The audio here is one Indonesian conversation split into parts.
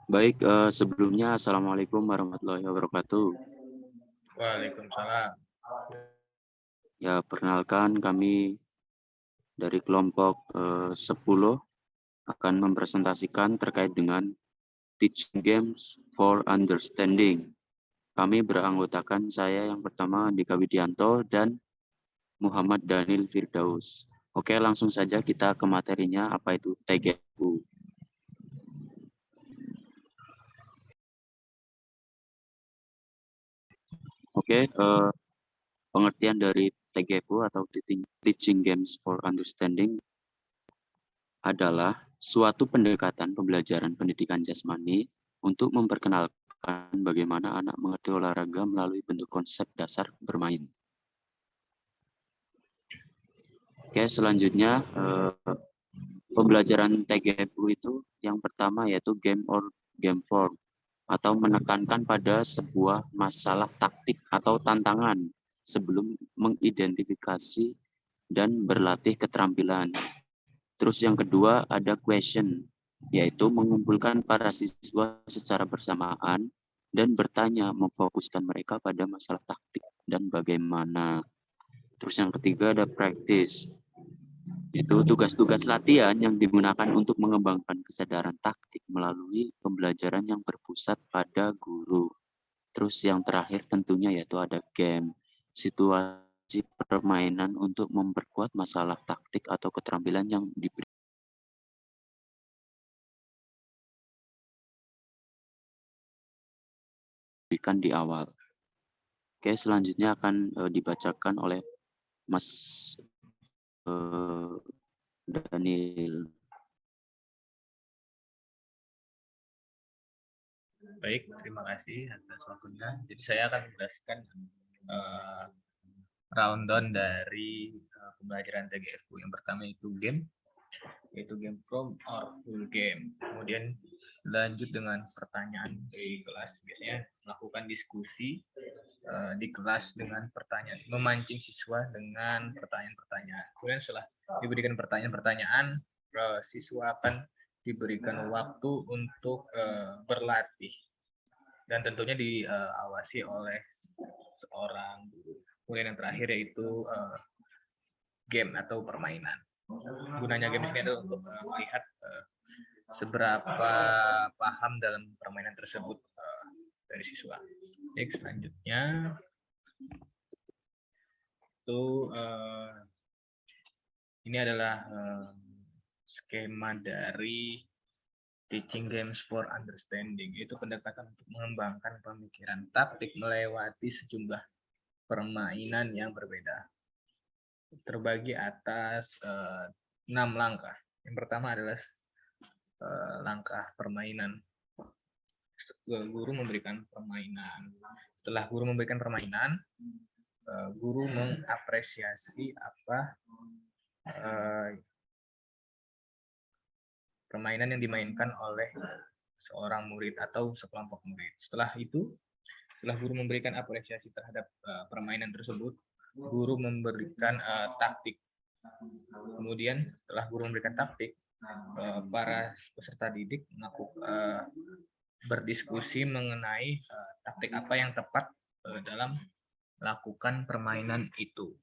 Baik, sebelumnya Assalamualaikum warahmatullahi wabarakatuh. Waalaikumsalam. Ya, perkenalkan kami dari kelompok 10 akan mempresentasikan terkait dengan Teaching Games for Understanding. Kami beranggotakan saya yang pertama Andika Widianto dan Muhammad Daniel Firdaus. Oke, langsung saja kita ke materinya, apa itu TGFU. Oke, pengertian dari TGFU atau Teaching Games for Understanding adalah suatu pendekatan pembelajaran pendidikan jasmani untuk memperkenalkan bagaimana anak mengerti olahraga melalui bentuk konsep dasar bermain. Oke, selanjutnya pembelajaran TGFU itu yang pertama yaitu game or game form atau menekankan pada sebuah masalah taktik atau tantangan sebelum mengidentifikasi dan berlatih keterampilan. Terus yang kedua ada question, yaitu mengumpulkan para siswa secara bersamaan dan bertanya, memfokuskan mereka pada masalah taktik dan bagaimana. Terus yang ketiga ada practice, itu tugas-tugas latihan yang digunakan untuk mengembangkan kesadaran taktik melalui pembelajaran yang berpusat pada guru. Terus yang terakhir tentunya yaitu ada game, situasi permainan untuk memperkuat masalah taktik atau keterampilan yang diberikan di awal. Oke, selanjutnya akan dibacakan oleh Mas Daniel. Baik, terima kasih atas waktunya. Jadi saya akan menjelaskan rundown dari pembelajaran TGFU. Yang pertama itu game, yaitu game from or full game. Kemudian lanjut dengan pertanyaan di kelas, biasanya melakukan diskusi di kelas dengan pertanyaan, memancing siswa dengan pertanyaan-pertanyaan. Kemudian setelah diberikan pertanyaan-pertanyaan, siswa akan diberikan waktu untuk berlatih dan tentunya diawasi oleh seorang guru. Kemudian yang terakhir yaitu game atau permainan. Gunanya game ini adalah untuk melihat seberapa paham dalam permainan tersebut dari siswa. Baik, selanjutnya itu ini adalah skema dari Teaching Games for Understanding, yaitu pendekatan untuk mengembangkan pemikiran taktik melewati sejumlah permainan yang berbeda. Terbagi atas 6 langkah. Yang pertama adalah langkah permainan. Guru memberikan permainan. Setelah guru memberikan permainan, guru mengapresiasi apa permainan yang dimainkan oleh seorang murid atau sekelompok murid. Setelah itu, setelah guru memberikan apresiasi terhadap permainan tersebut, guru memberikan taktik. Kemudian setelah guru memberikan taktik, para peserta didik berdiskusi mengenai taktik apa yang tepat dalam melakukan permainan itu.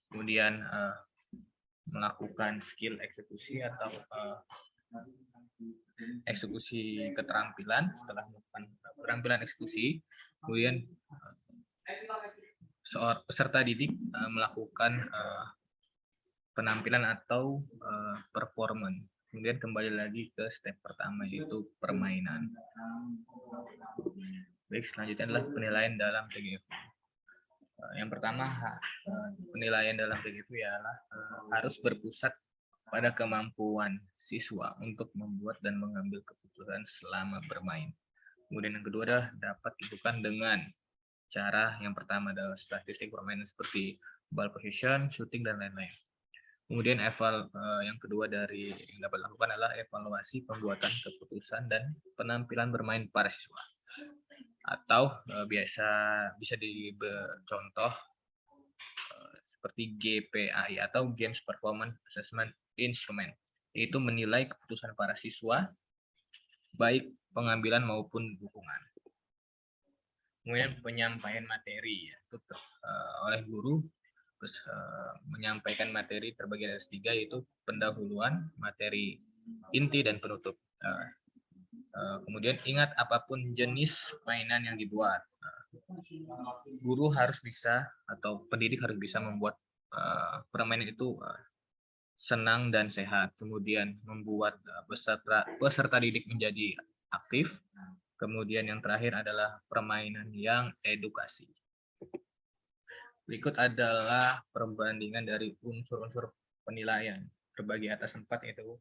Kemudian melakukan skill eksekusi atau eksekusi keterampilan. Setelah melakukan keterampilan eksekusi, kemudian peserta didik melakukan penampilan atau performance. Kemudian kembali lagi ke step pertama, yaitu permainan. Baik, selanjutnya adalah penilaian dalam TGFU. Yang pertama, penilaian dalam TGFU ialah harus berpusat pada kemampuan siswa untuk membuat dan mengambil keputusan selama bermain. Kemudian yang kedua adalah dapat dilakukan dengan cara yang pertama adalah statistik permainan seperti ball position, shooting, dan lain-lain. Kemudian yang kedua dari yang dapat dilakukan adalah evaluasi pembuatan keputusan dan penampilan bermain para siswa. Atau bisa dicontoh seperti GPAI atau Games Performance Assessment Instrument, yaitu menilai keputusan para siswa, baik pengambilan maupun dukungan. Kemudian penyampaian materi, yaitu oleh guru, terus menyampaikan materi terbagi atas 3, yaitu pendahuluan, materi inti, dan penutup. Kemudian ingat, apapun jenis mainan yang dibuat, guru harus bisa atau pendidik harus bisa membuat permainan itu senang dan sehat. Kemudian membuat peserta didik menjadi aktif. Kemudian yang terakhir adalah permainan yang edukasi. Berikut adalah perbandingan dari unsur-unsur penilaian. Terbagi atas 4, yaitu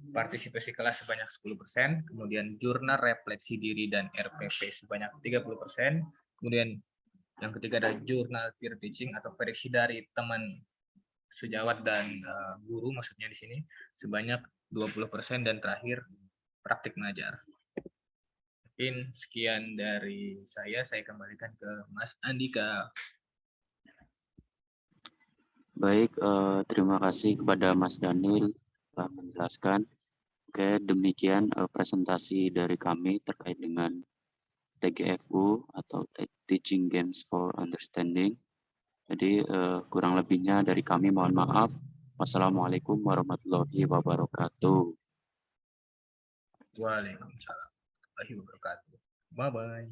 partisipasi kelas sebanyak 10%, kemudian jurnal refleksi diri dan RPP sebanyak 30%, kemudian yang ketiga ada jurnal peer teaching atau prediksi dari teman sejawat dan guru, maksudnya di sini sebanyak 20%, dan terakhir praktik mengajar. Mungkin sekian dari saya kembalikan ke Mas Andika. Baik, terima kasih kepada Mas Daniel telah menjelaskan. Oke, demikian presentasi dari kami terkait dengan TGFU atau Teaching Games for Understanding. Jadi kurang lebihnya dari kami mohon maaf. Wassalamualaikum warahmatullahi wabarakatuh. Waalaikumsalam warahmatullahi wabarakatuh. Bye-bye.